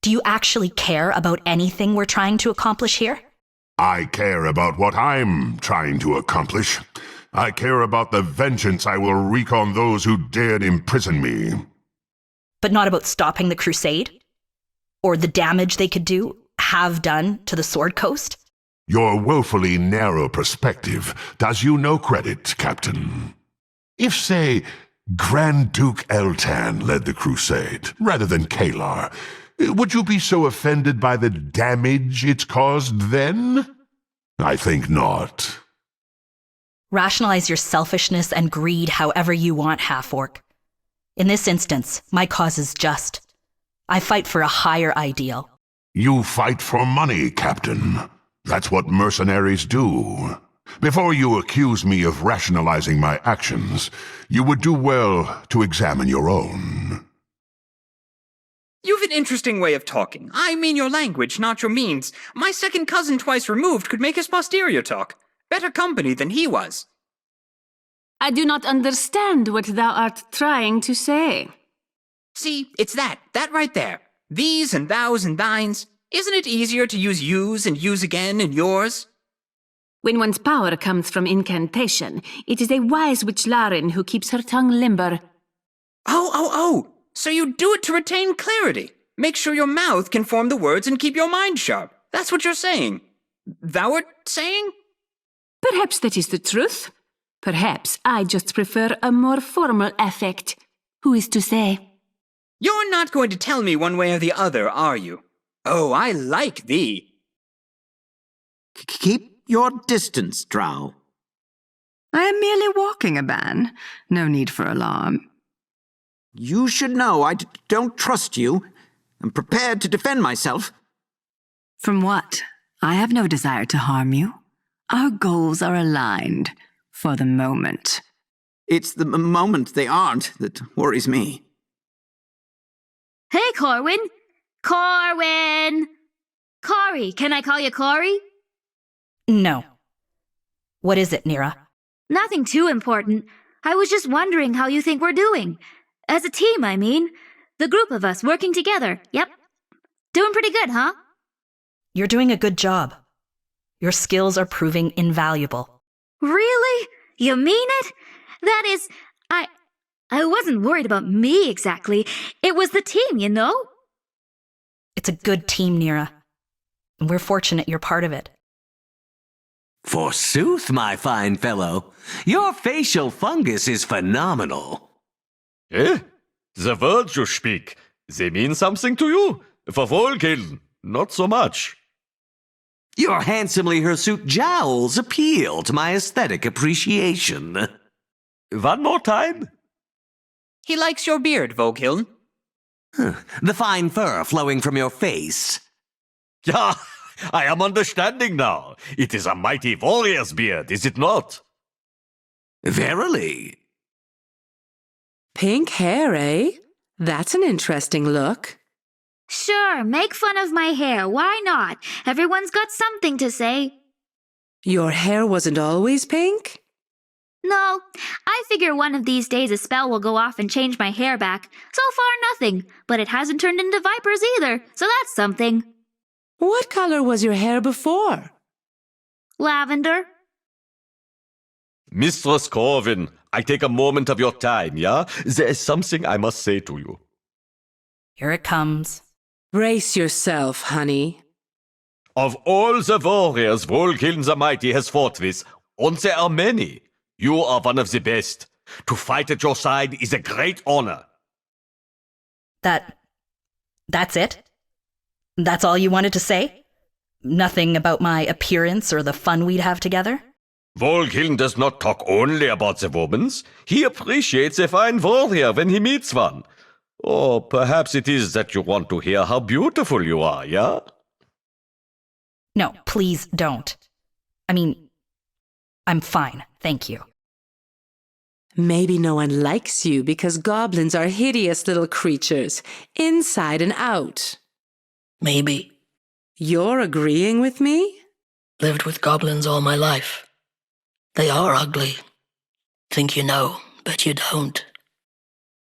Do you actually care about anything we're trying to accomplish here? I care about what I'm trying to accomplish. I care about the vengeance I will wreak on those who dared imprison me. But not about stopping the crusade? Or the damage they could have done to the Sword Coast? Your woefully narrow perspective does you no credit, Captain. If, say, Grand Duke Eltan led the crusade, rather than Kalar, would you be so offended by the damage it's caused then? I think not. Rationalize your selfishness and greed however you want, half-orc. In this instance, my cause is just. I fight for a higher ideal. You fight for money, Captain. That's what mercenaries do. Before you accuse me of rationalizing my actions, you would do well to examine your own. You've an interesting way of talking. I mean your language, not your means. My second cousin twice removed could make his posterior talk. Better company than he was. I do not understand what thou art trying to say. See, it's that right there. These and thous and thines. Isn't it easier to use yous and use again in yours? When one's power comes from incantation, it is a wise witch Larin who keeps her tongue limber. Oh. So you do it to retain clarity. Make sure your mouth can form the words and keep your mind sharp. That's what you're saying. Thou art saying? Perhaps that is the truth. Perhaps I just prefer a more formal affect. Who is to say? You're not going to tell me one way or the other, are you? Oh, I like thee. Keep your distance, Drow. I am merely walking a ban. No need for alarm. You should know I don't trust you. I'm prepared to defend myself. From what? I have no desire to harm you. Our goals are aligned, for the moment. It's the moment they aren't that worries me. Hey, Corwin! Corwin! Corey, can I call you Corey? No. What is it, Nira? Nothing too important. I was just wondering how you think we're doing. As a team, I mean. The group of us working together, yep. Doing pretty good, huh? You're doing a good job. Your skills are proving invaluable. Really? You mean it? That is, I wasn't worried about me exactly. It was the team, you know? It's a good team, Nira. And we're fortunate you're part of it. Forsooth, my fine fellow. Your facial fungus is phenomenal. Eh? The words you speak, they mean something to you? For Volkiln, not so much. Your handsomely hirsute jowls appeal to my aesthetic appreciation. One more time? He likes your beard, Volkiln. The fine fur flowing from your face. Ja, I am understanding now. It is a mighty warrior's beard, is it not? Verily. Pink hair, eh? That's an interesting look. Sure, make fun of my hair. Why not? Everyone's got something to say. Your hair wasn't always pink? No, I figure one of these days a spell will go off and change my hair back. So far, nothing. But it hasn't turned into vipers either, so that's something. What color was your hair before? Lavender. Mistress Corvin, I take a moment of your time, yeah? There is something I must say to you. Here it comes. Brace yourself, honey. Of all the warriors Volkiln the Mighty has fought with, and there are many, you are one of the best. To fight at your side is a great honor. That's it? That's all you wanted to say? Nothing about my appearance or the fun we'd have together? Volkiln does not talk only about the womans. He appreciates a fine warrior when he meets one. Or perhaps it is that you want to hear how beautiful you are, yeah? No, please don't. I mean, I'm fine, thank you. Maybe no one likes you because goblins are hideous little creatures, inside and out. Maybe. You're agreeing with me? Lived with goblins all my life. They are ugly. Think you know, but you don't.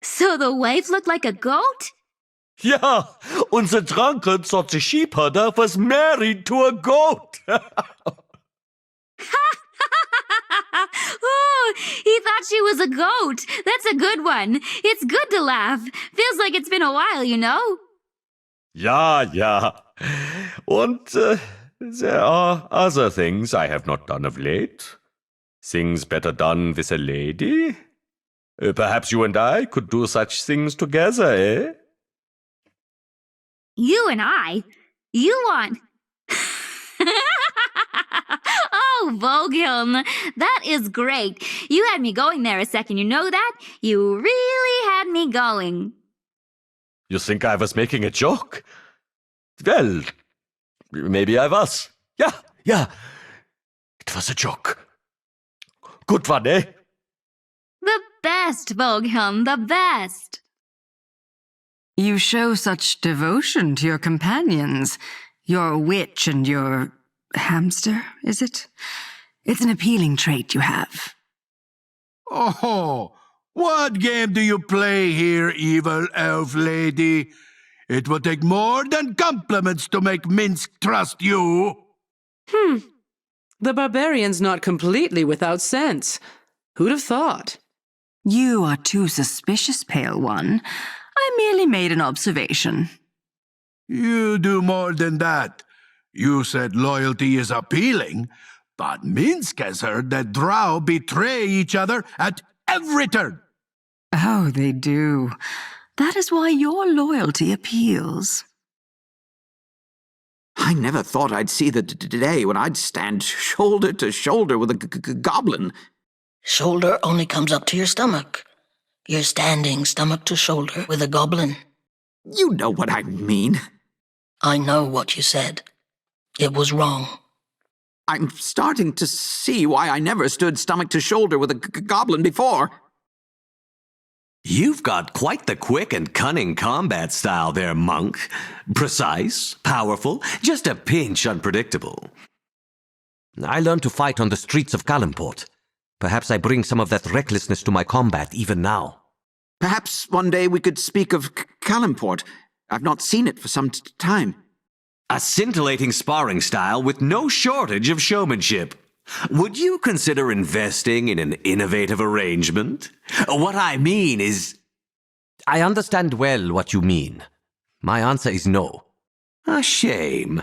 So the wife looked like a goat? Ja, unser drunkard such a sheep herder was married to a goat. Oh, he thought she was a goat. That's a good one. It's good to laugh. Feels like it's been a while, you know? Ja, ja. Und there are other things I have not done of late. Things better done with a lady. Perhaps you and I could do such things together, eh? You and I? You want... Oh, Vogiln, that is great. You had me going there a second, you know that? You really had me going. You think I was making a joke? Well, maybe I was. Yeah. It was a joke. Good one, eh? The best, Vogiln, the best. You show such devotion to your companions. Your witch and your hamster, is it? It's an appealing trait you have. Oh, what game do you play here, evil elf lady? It will take more than compliments to make Minsk trust you. The barbarian's not completely without sense. Who'd have thought? You are too suspicious, Pale One. I merely made an observation. You do more than that. You said loyalty is appealing, but Minsk has heard that drow betray each other at every turn. Oh, they do. That is why your loyalty appeals. I never thought I'd see the day when I'd stand shoulder to shoulder with a goblin. Shoulder only comes up to your stomach. You're standing stomach to shoulder with a goblin. You know what I mean. I know what you said. It was wrong. I'm starting to see why I never stood stomach to shoulder with a goblin before. You've got quite the quick and cunning combat style there, monk. Precise, powerful, just a pinch unpredictable. I learned to fight on the streets of Kalimport. Perhaps I bring some of that recklessness to my combat even now. Perhaps one day we could speak of Kalimport. I've not seen it for some time. A scintillating sparring style with no shortage of showmanship. Would you consider investing in an innovative arrangement? What I mean is... I understand well what you mean. My answer is no. A shame.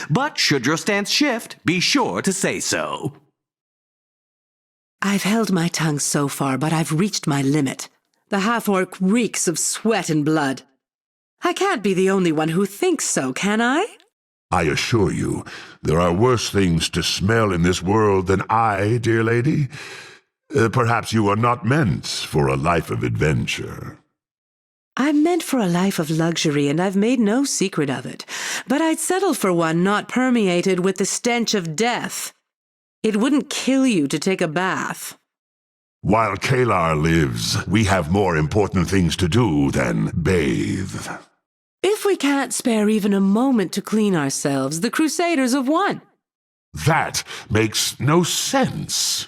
But should your stance shift, be sure to say so. I've held my tongue so far, but I've reached my limit. The half-orc reeks of sweat and blood. I can't be the only one who thinks so, can I? I assure you, there are worse things to smell in this world than I, dear lady. Perhaps you are not meant for a life of adventure. I'm meant for a life of luxury, and I've made no secret of it. But I'd settle for one not permeated with the stench of death. It wouldn't kill you to take a bath. While Kalar lives, we have more important things to do than bathe. If we can't spare even a moment to clean ourselves, the Crusaders have won. That makes no sense.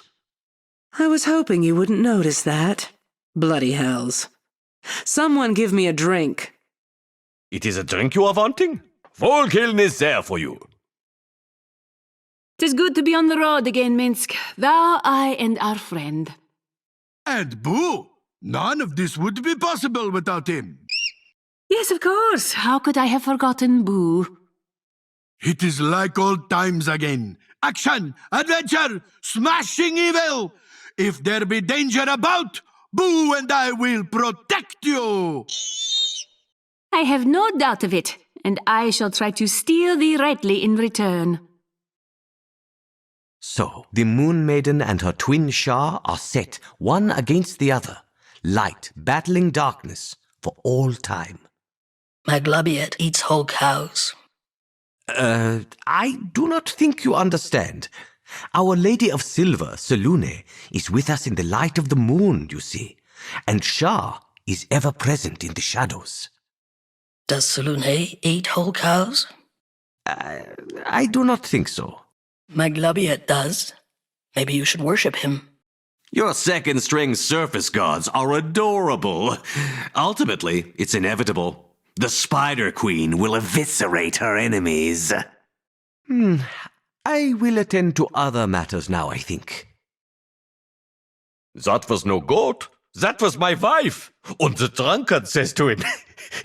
I was hoping you wouldn't notice that. Bloody hells. Someone give me a drink. It is a drink you are wanting? Volkiln is there for you. 'Tis good to be on the road again, Minsk. Thou, I, and our friend. And Boo! None of this would be possible without him. Yes, of course. How could I have forgotten Boo? It is like old times again. Action, adventure, smashing evil. If there be danger about, Boo and I will protect you. I have no doubt of it, and I shall try to steal thee rightly in return. So, the Moon Maiden and her twin Shah are set one against the other, light battling darkness for all time. Maglabiet eats whole cows. I do not think you understand. Our Lady of Silver, Selune, is with us in the light of the moon, you see, and Shah is ever present in the shadows. Does Selune eat whole cows? I do not think so. Maglabiet does. Maybe you should worship him. Your second-string surface gods are adorable. Ultimately, it's inevitable. The Spider Queen will eviscerate her enemies. I will attend to other matters now, I think. That was no goat. That was my wife. And the drunkard says to him,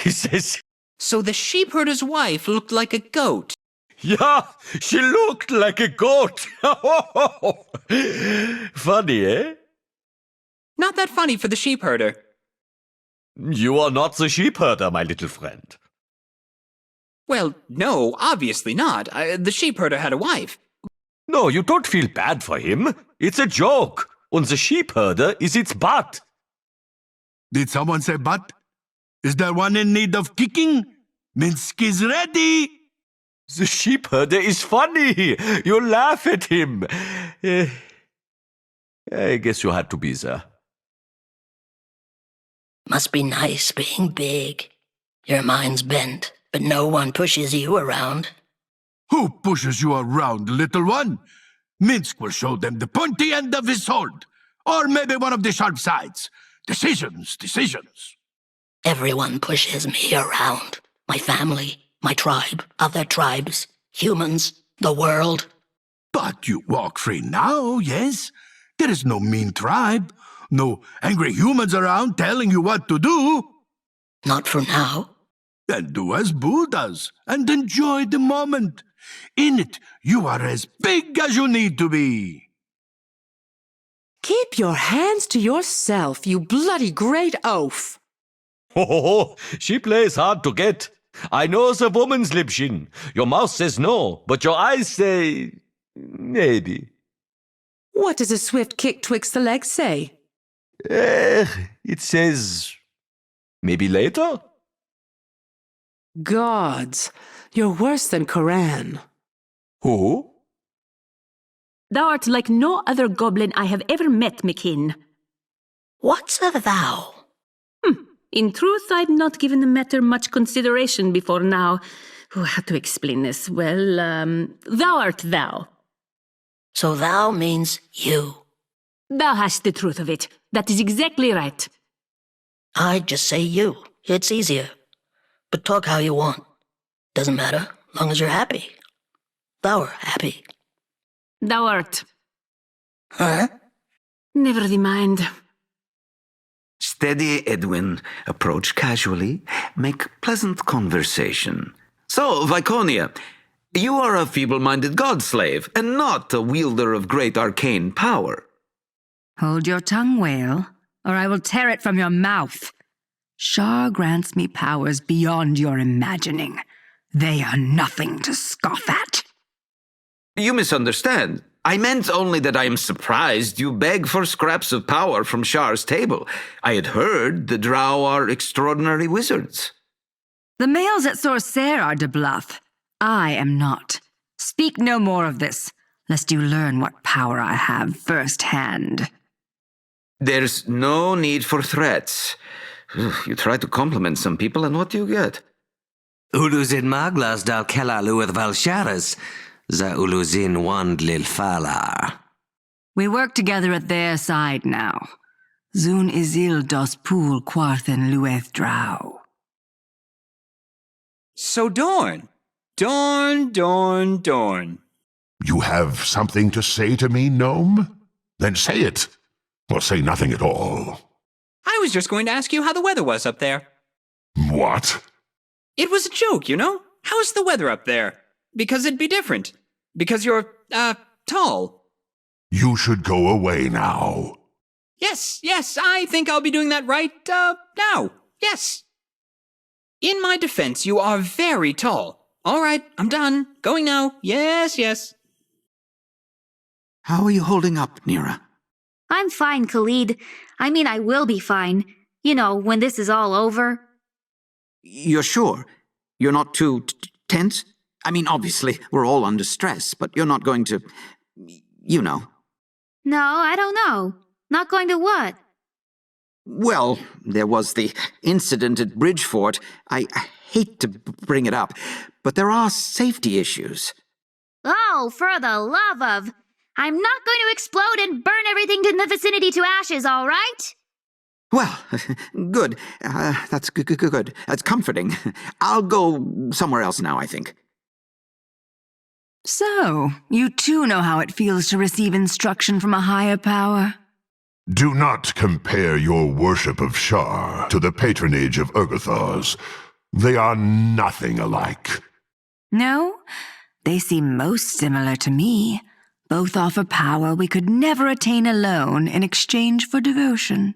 he says, So the sheepherder's wife looked like a goat. yeah, she looked like a goat. Funny, eh? Not that funny for the sheepherder. You are not the sheepherder, my little friend. Well, no, obviously not. The sheepherder had a wife. No, you don't feel bad for him. It's a joke. And the sheepherder is its butt. Did someone say butt? Is there one in need of kicking? Minsk is ready! The sheepherder is funny. You laugh at him. I guess you had to be there. Must be nice being big. Your mind's bent, but no one pushes you around. Who pushes you around, little one? Minsk will show them the pointy end of his sword. Or maybe one of the sharp sides. Decisions. Everyone pushes me around. My family, my tribe, other tribes, humans, the world. But you walk free now, yes? There is no mean tribe. No angry humans around telling you what to do. Not for now. Then do as Boo does and enjoy the moment. In it, you are as big as you need to be. Keep your hands to yourself, you bloody great oaf. Oh, she plays hard to get. I know the woman's Liebchen. Your mouth says no, but your eyes say maybe. What does a swift kick twixt the legs say? It says maybe later. Gods, you're worse than Koran. Who? Thou art like no other goblin I have ever met, McKinn. What's a thou? In truth, I'd not given the matter much consideration before now. How to explain this? Well, thou art thou. So thou means you. Thou hast the truth of it. That is exactly right. I'd just say you. It's easier. But talk how you want. Doesn't matter, long as you're happy. Thou are happy. Thou art. Huh? Never thee mind. Steady, Edwin. Approach casually. Make pleasant conversation. So, Viconia, you are a feeble-minded god-slave, and not a wielder of great arcane power. Hold your tongue, whale, or I will tear it from your mouth. Shar grants me powers beyond your imagining. They are nothing to scoff at. You misunderstand. I meant only that I am surprised you beg for scraps of power from Shar's table. I had heard the Drow are extraordinary wizards. The males at Sorcerer are de bluff. I am not. Speak no more of this, lest you learn what power I have firsthand. There's no need for threats. You try to compliment some people, and what do you get? Uluzin maglas dal kelalu with Valsharas, za uluzin wandlil falar. We work together at their side now. Zun izil dos pool quarthen lueth drow. So Dorn. Dorn. You have something to say to me, gnome? Then say it, or say nothing at all. I was just going to ask you how the weather was up there. What? It was a joke, you know? How's the weather up there? Because it'd be different. Because you're, tall. You should go away now. Yes, I think I'll be doing that right, now. Yes. In my defense, you are very tall. All right, I'm done. Going now. Yes. How are you holding up, Nira? I'm fine, Khalid. I mean, I will be fine. You know, when this is all over. You're sure? You're not too tense? I mean, obviously, we're all under stress, but you're not going to, you know. No, I don't know. Not going to what? Well, there was the incident at Bridgefort. I hate to bring it up, but there are safety issues. Oh, for the love of... I'm not going to explode and burn everything in the vicinity to ashes, all right? Well, good. That's good. That's comforting. I'll go somewhere else now, I think. So, you too know how it feels to receive instruction from a higher power? Do not compare your worship of Shar to the patronage of Urgothars. They are nothing alike. No? They seem most similar to me. Both offer power we could never attain alone in exchange for devotion.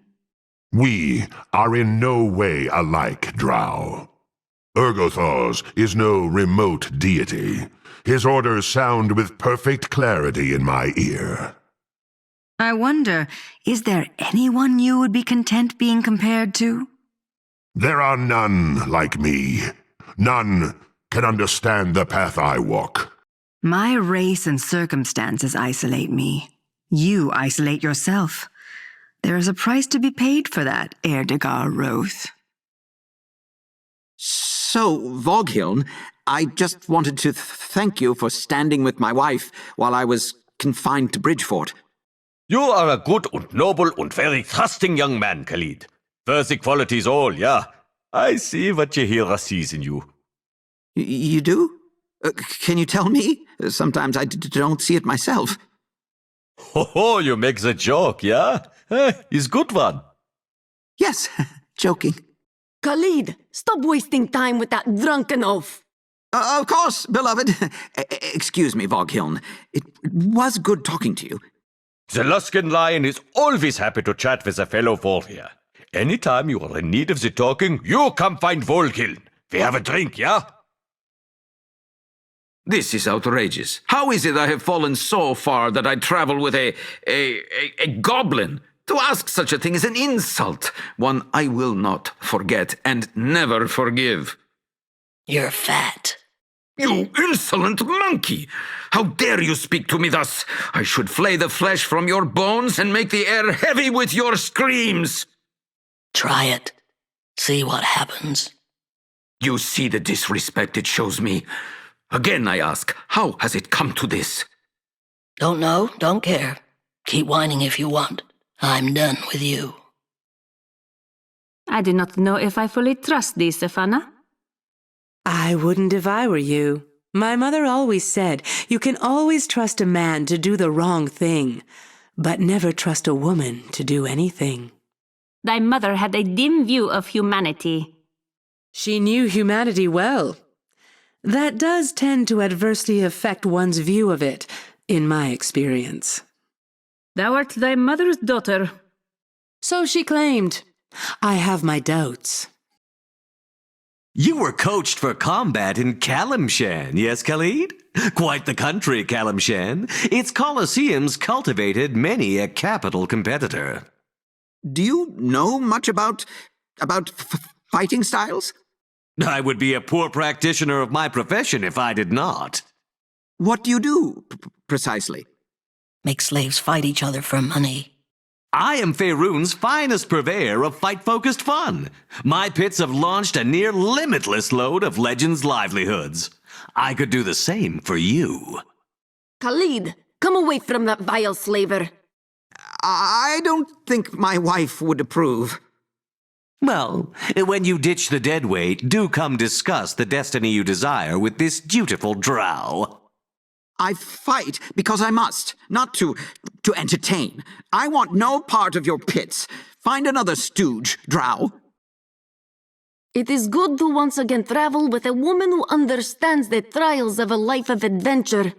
We are in no way alike, Drow. Urgothars is no remote deity. His orders sound with perfect clarity in my ear. I wonder, is there anyone you would be content being compared to? There are none like me. None can understand the path I walk. My race and circumstances isolate me. You isolate yourself. There is a price to be paid for that, Erdegar Roth. So, Voghiln, I just wanted to thank you for standing with my wife while I was confined to Bridgefort. You are a good and noble and very trusting young man, Khalid. Worthy qualities all, yeah. I see what Jaheira sees in you. You do? Can you tell me? Sometimes I don't see it myself. Ho, you make the joke, yeah? Is good one. Yes, joking. Khalid, stop wasting time with that drunken oaf. Of course, beloved. Excuse me, Voghiln. It was good talking to you. The Luskan Lion is always happy to chat with a fellow warrior. Anytime you are in need of the talking, you come find Voghiln. We have a drink, yeah? This is outrageous. How is it I have fallen so far that I travel with a goblin? To ask such a thing is an insult, one I will not forget and never forgive. You're fat. You insolent monkey! How dare you speak to me thus? I should flay the flesh from your bones and make the air heavy with your screams. Try it. See what happens. You see the disrespect it shows me. Again, I ask, how has it come to this? Don't know, don't care. Keep whining if you want. I'm done with you. I do not know if I fully trust thee, Stefana. I wouldn't if I were you. My mother always said, you can always trust a man to do the wrong thing, but never trust a woman to do anything. Thy mother had a dim view of humanity. She knew humanity well. That does tend to adversely affect one's view of it, in my experience. Thou art thy mother's daughter. So she claimed. I have my doubts. You were coached for combat in Kalimshan, yes, Khalid? Quite the country, Kalimshan. Its coliseums cultivated many a capital competitor. Do you know much about fighting styles? I would be a poor practitioner of my profession if I did not. What do you do, precisely? Make slaves fight each other for money. I am Faerun's finest purveyor of fight-focused fun. My pits have launched a near limitless load of legends' livelihoods. I could do the same for you. Khalid, come away from that vile slaver. I don't think my wife would approve. Well, when you ditch the deadweight, do come discuss the destiny you desire with this dutiful drow. I fight because I must, not to entertain. I want no part of your pits. Find another stooge, drow. It is good to once again travel with a woman who understands the trials of a life of adventure.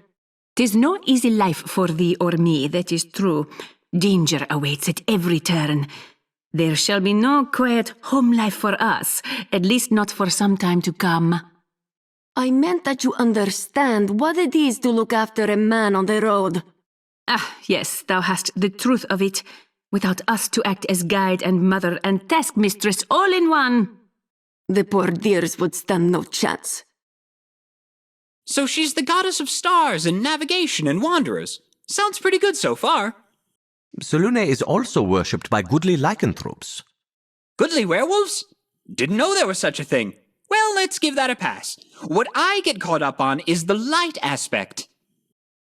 'Tis no easy life for thee or me, that is true. Danger awaits at every turn. There shall be no quiet home life for us, at least not for some time to come. I meant that you understand what it is to look after a man on the road. Ah, yes, thou hast the truth of it. Without us to act as guide and mother and taskmistress all in one. The poor dears would stand no chance. So she's the goddess of stars and navigation and wanderers. Sounds pretty good so far. Selune is also worshipped by goodly lycanthropes. Goodly werewolves? Didn't know there was such a thing. Well, let's give that a pass. What I get caught up on is the light aspect.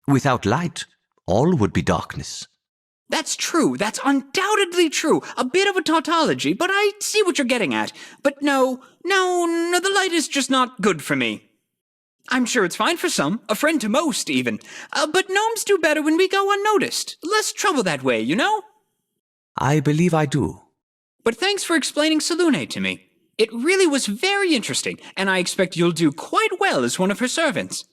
Without light, all would be darkness. That's true. That's undoubtedly true. A bit of a tautology, but I see what you're getting at. But no, the light is just not good for me. I'm sure it's fine for some, a friend to most, even. But gnomes do better when we go unnoticed. Less trouble that way, you know? I believe I do. But thanks for explaining Salune to me. It really was very interesting, and I expect you'll do quite well as one of her servants.